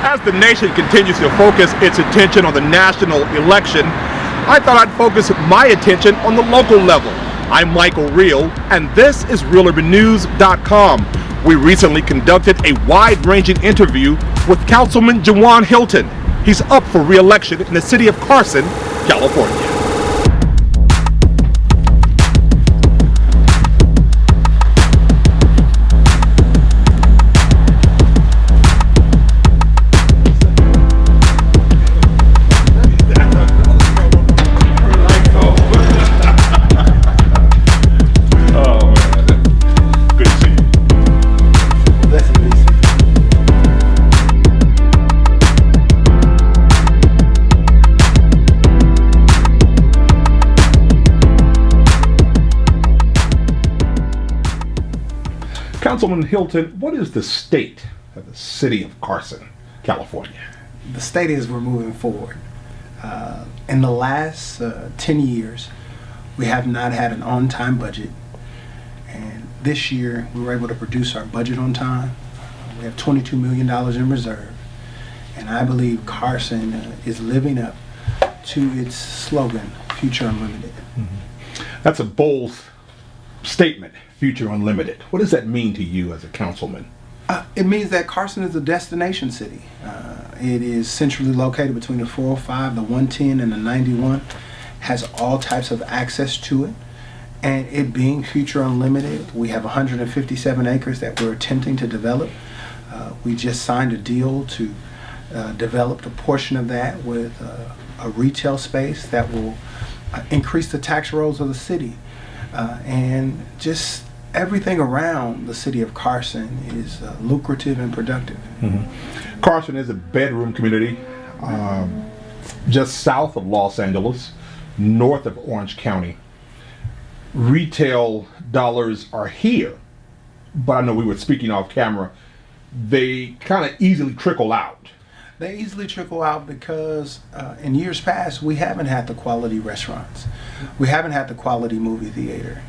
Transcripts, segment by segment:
As the nation continues to focus its attention on the national election, I thought I'd focus my attention on the local level. I'm Michael Reel, and this is ReelUrbanNews.com. We recently conducted a wide-ranging interview with Councilman Jawane Hilton. He's up for re-election in the city of Carson, California. Councilman Hilton, what is the state of the city of Carson, California? The state is we're moving forward. In the last 10 years, we have not had an on-time budget. And this year, we were able to produce our budget on time. We have $22 million in reserve. And I believe Carson is living up to its slogan, Future Unlimited. Mm-hmm. That's a bold statement, Future Unlimited. What does that mean to you as a councilman? It means that Carson is a destination city. It is centrally located between the 405, the 110, and the 91. Has all types of access to it. And it being Future Unlimited, we have 157 acres that we're attempting to develop. We just signed a deal to develop a portion of that with a retail space that will increase the tax rolls of the city. And just everything around the city of Carson is lucrative and productive. Mm-hmm. Carson is a bedroom community just south of Los Angeles, north of Orange County. Retail dollars are here, but I know we were speaking off camera, they kind of easily trickle out. They easily trickle out because in years past, we haven't had the quality restaurants. We haven't had the quality movie theater.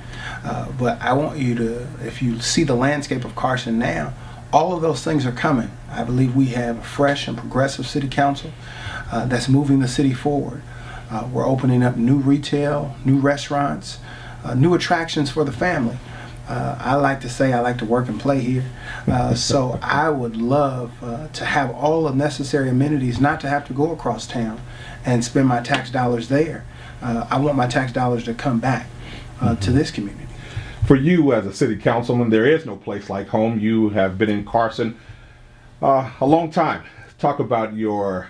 But I want you to, if you see the landscape of Carson now, all of those things are coming. I believe we have a fresh and progressive city council that's moving the city forward. We're opening up new retail, new restaurants, new attractions for the family. I like to say I like to work and play here. So I would love to have all the necessary amenities, not to have to go across town and spend my tax dollars there. I want my tax dollars to come back to this community. For you as a city councilman, there is no place like home. You have been in Carson a long time. Talk about your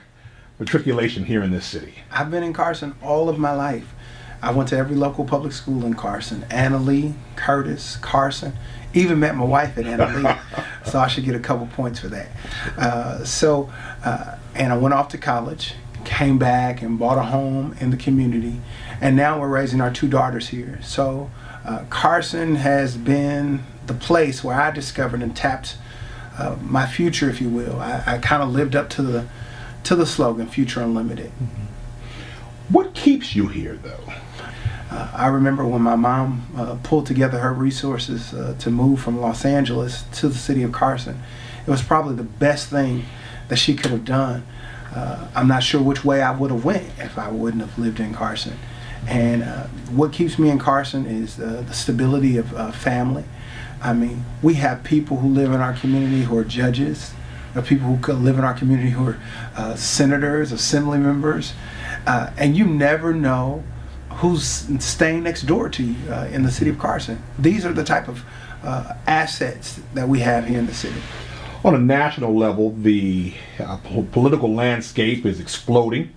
matriculation here in this city. I've been in Carson all of my life. I went to every local public school in Carson. Anna Lee, Curtis, Carson. Even met my wife at Anna Lee, so I should get a couple points for that. And I went off to college, came back and bought a home in the community, and now we're raising our two daughters here. So Carson has been the place where I discovered and tapped my future, if you will. I kind of lived up to the slogan, Future Unlimited. Mm-hmm. What keeps you here, though? I remember when my mom pulled together her resources to move from Los Angeles to the city of Carson. It was probably the best thing that she could have done. I'm not sure which way I would have went if I wouldn't have lived in Carson. And what keeps me in Carson is the stability of family. I mean, we have people who live in our community who are judges, people who could live in our community who are senators, assembly members, and you never know who's staying next door to you in the city of Carson. These are the type of assets that we have here in the city. On a national level, the political landscape is exploding.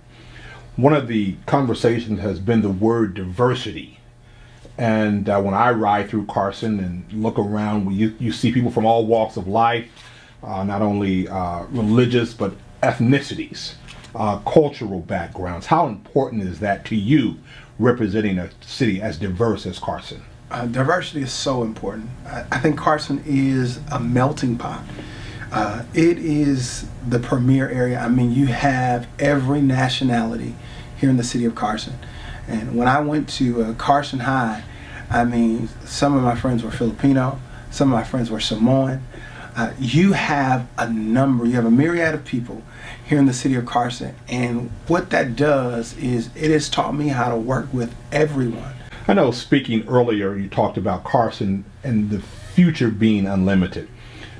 One of the conversations has been the word diversity. And when I ride through Carson and look around, you see people from all walks of life, not only religious, but ethnicities, cultural backgrounds. How important is that to you, representing a city as diverse as Carson? Diversity is so important. I think Carson is a melting pot. It is the premier area. I mean, you have every nationality here in the city of Carson. And when I went to Carson High, I mean, some of my friends were Filipino, some of my friends were Samoan, You have a myriad of people here in the city of Carson, and what that does is it has taught me how to work with everyone. I know speaking earlier, you talked about Carson and the future being unlimited.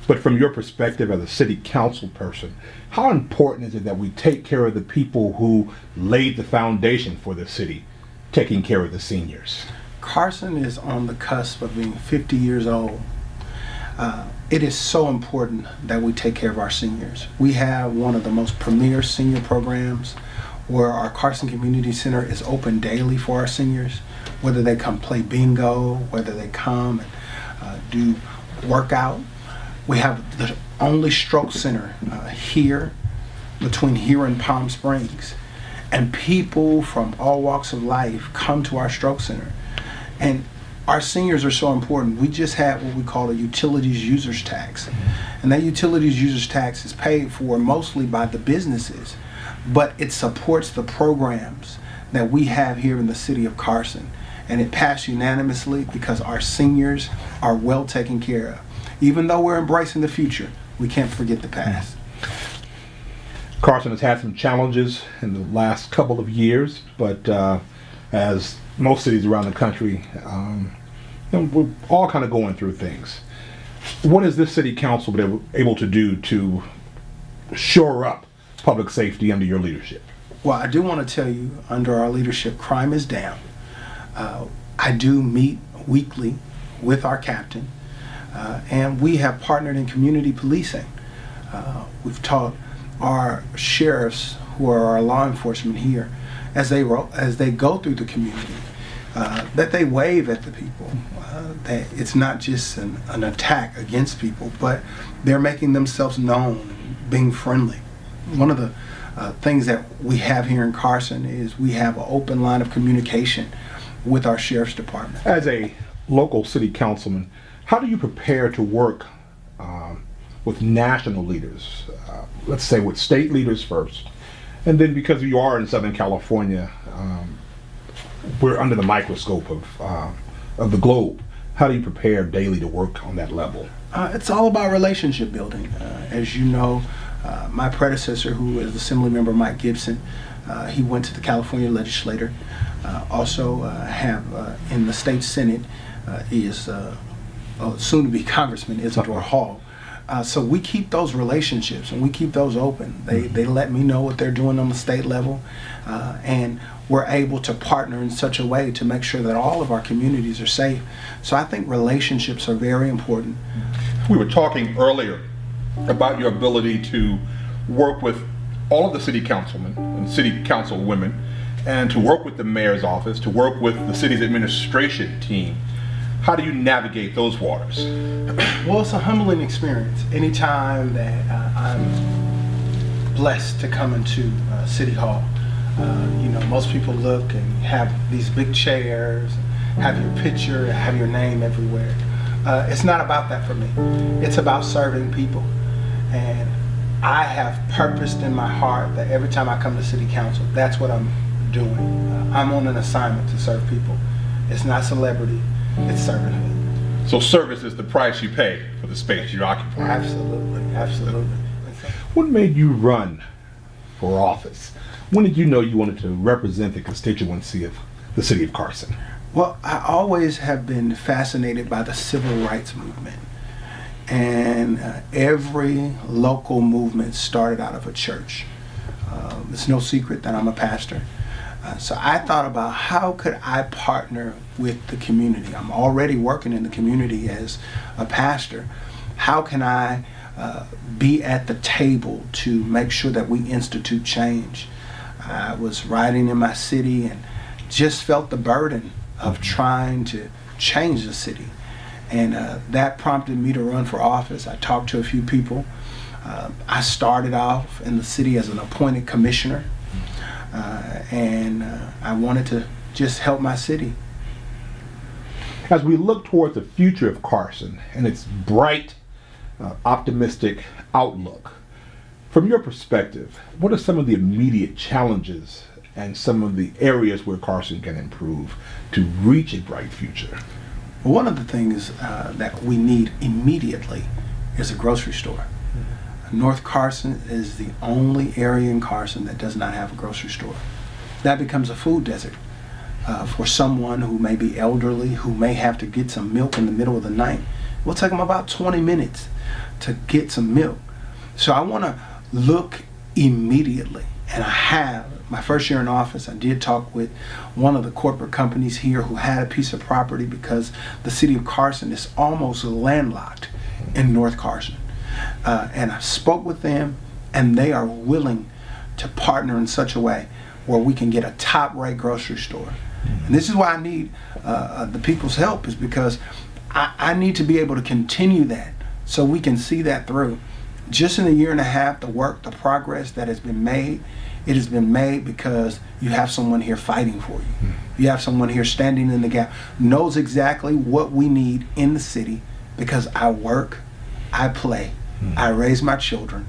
But from your perspective as a city council person, how important is it that we take care of the people who laid the foundation for the city, taking care of the seniors? Carson is on the cusp of being 50 years old. It is so important that we take care of our seniors. We have one of the most premier senior programs where our Carson Community Center is open daily for our seniors, whether they come play bingo, whether they come and do workout. We have the only stroke center here, between here and Palm Springs. And people from all walks of life come to our stroke center. And our seniors are so important. We just had what we call a utilities users tax. And that utilities users tax is paid for mostly by the businesses, but it supports the programs that we have here in the city of Carson. And it passed unanimously because our seniors are well taken care of. Even though we're embracing the future, we can't forget the past. Carson has had some challenges in the last couple of years, but as most cities around the country, we're all kind of going through things. What has this city council been able to do to shore up public safety under your leadership? Well, I do want to tell you, under our leadership, crime is down. I do meet weekly with our captain, and we have partnered in community policing. We've taught our sheriffs, who are our law enforcement here, as they go through the community, that they wave at the people. That it's not just an attack against people, but they're making themselves known, being friendly. One of the things that we have here in Carson is we have an open line of communication with our sheriff's department. As a local city councilman, how do you prepare to work with national leaders, let's say with state leaders first, and then because you are in Southern California, we're under the microscope of the globe. How do you prepare daily to work on that level? It's all about relationship building. As you know, my predecessor, who is Assemblymember Mike Gibson, he went to the California legislature. Also have in the state Senate is soon-to-be Congressman Isidore Hall. So we keep those relationships and we keep those open. They let me know what they're doing on the state level, and we're able to partner in such a way to make sure that all of our communities are safe. So I think relationships are very important. We were talking earlier about your ability to work with all of the city councilmen and city councilwomen, and to work with the mayor's office, to work with the city's administration team. How do you navigate those waters? Well, it's a humbling experience. Anytime that I'm blessed to come into City Hall, most people look and have these big chairs, have your picture, have your name everywhere. It's not about that for me. It's about serving people. And I have purposed in my heart that every time I come to City Council, that's what I'm doing. I'm on an assignment to serve people. It's not celebrity, it's servanthood. So service is the price you pay for the space you occupy. Absolutely, absolutely. What made you run for office? When did you know you wanted to represent the constituency of the city of Carson? Well, I always have been fascinated by the civil rights movement. And every local movement started out of a church. It's no secret that I'm a pastor. So I thought about how could I partner with the community. I'm already working in the community as a pastor. How can I be at the table to make sure that we institute change? I was riding in my city and just felt the burden of trying to change the city. And that prompted me to run for office. I talked to a few people. I started off in the city as an appointed commissioner. And I wanted to just help my city. As we look towards the future of Carson and its bright, optimistic outlook, from your perspective, what are some of the immediate challenges and some of the areas where Carson can improve to reach a bright future? One of the things that we need immediately is a grocery store. North Carson is the only area in Carson that does not have a grocery store. That becomes a food desert for someone who may be elderly, who may have to get some milk in the middle of the night. It will take them about 20 minutes to get some milk. So I want to look immediately, and I have. My first year in office, I did talk with one of the corporate companies here who had a piece of property because the city of Carson is almost landlocked in North Carson. And I spoke with them, and they are willing to partner in such a way where we can get a top-rate grocery store. And this is why I need the people's help, is because I need to be able to continue that so we can see that through. Just in a year and a half, the work, the progress that has been made, it has been made because you have someone here fighting for you. You have someone here standing in the gap, knows exactly what we need in the city, because I work, I play, I raise my children,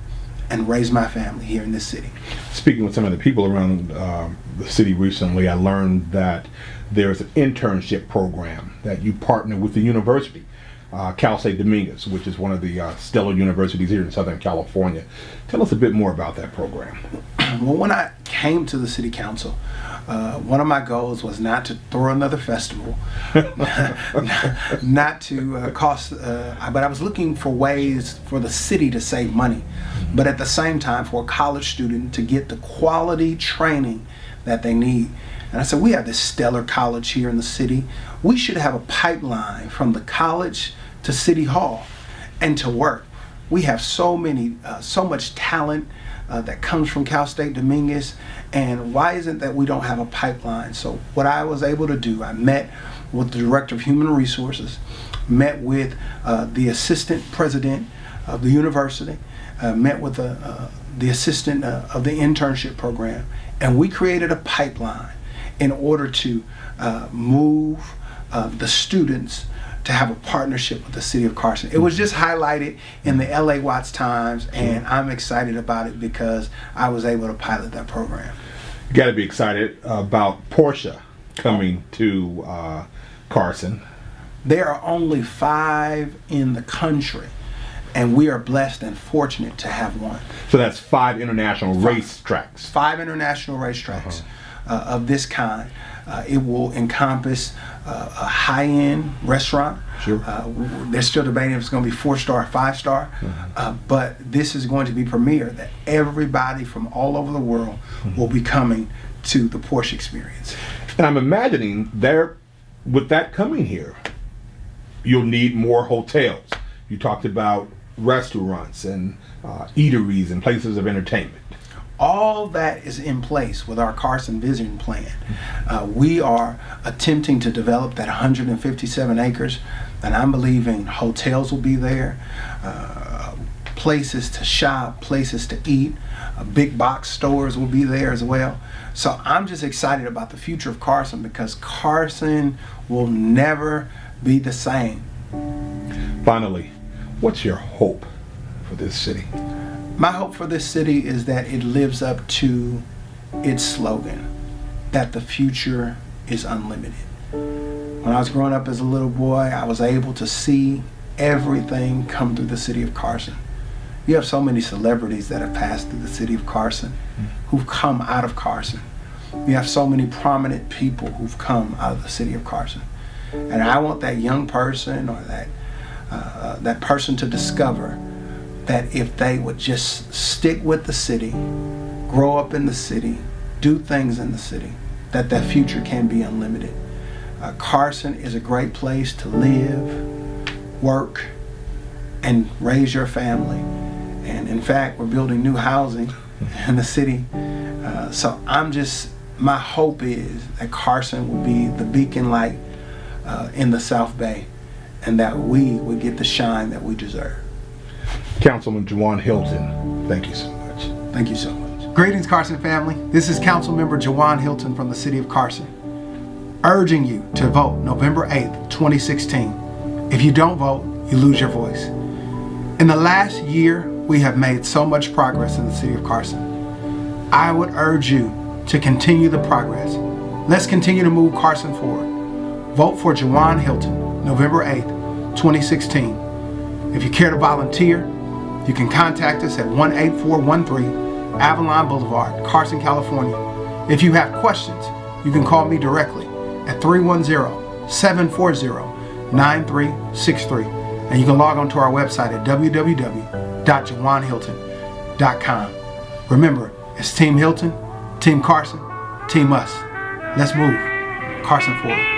and raise my family here in this city. Speaking with some of the people around the city recently, I learned that there's an internship program that you partner with the university, Cal State Dominguez, which is one of the stellar universities here in Southern California. Tell us a bit more about that program. Well, when I came to the city council, one of my goals was not to throw another festival, not to cost, but I was looking for ways for the city to save money, but at the same time for a college student to get the quality training that they need. And I said, we have this stellar college here in the city. We should have a pipeline from the college to City Hall and to work. We have so much talent that comes from Cal State Dominguez, and why isn't that we don't have a pipeline? So what I was able to do, I met with the Director of Human Resources, met with the Assistant President of the university, met with the Assistant of the Internship Program, and we created a pipeline in order to move the students to have a partnership with the city of Carson. It was just highlighted in the LA Watts Times, and I'm excited about it because I was able to pilot that program. You got to be excited about Porsche coming to Carson. There are only 5 in the country, and we are blessed and fortunate to have one. So that's 5 international racetracks. 5 international racetracks of this kind. It will encompass a high-end restaurant. Sure. They're still debating if it's going to be 4-star or 5-star, but this is going to be premier, that everybody from all over the world will be coming to the Porsche experience. And I'm imagining with that coming here, you'll need more hotels. You talked about restaurants and eateries and places of entertainment. All that is in place with our Carson Vision Plan. We are attempting to develop that 157 acres, and I'm believing hotels will be there, places to shop, places to eat, big box stores will be there as well. So I'm just excited about the future of Carson, because Carson will never be the same. Finally, what's your hope for this city? My hope for this city is that it lives up to its slogan, that the future is unlimited. When I was growing up as a little boy, I was able to see everything come through the city of Carson. You have so many celebrities that have passed through the city of Carson, who've come out of Carson. You have so many prominent people who've come out of the city of Carson. And I want that young person or that person to discover that if they would just stick with the city, grow up in the city, do things in the city, that future can be unlimited. Carson is a great place to live, work, and raise your family. And in fact, we're building new housing in the city. So my hope is that Carson will be the beacon light in the South Bay, and that we would get the shine that we deserve. Councilman Jawane Hilton, thank you so much. Thank you so much. Greetings, Carson family. This is Councilmember Jawane Hilton from the city of Carson, urging you to vote November 8th, 2016. If you don't vote, you lose your voice. In the last year, we have made so much progress in the city of Carson. I would urge you to continue the progress. Let's continue to move Carson forward. Vote for Jawane Hilton, November 8th, 2016. If you care to volunteer, you can contact us at 18413 Avalon Boulevard, Carson, California. If you have questions, you can call me directly at 310-740-9363. And you can log on to our website at www.JawaneHilton.com. Remember, it's Team Hilton, Team Carson, Team Us. Let's move Carson forward.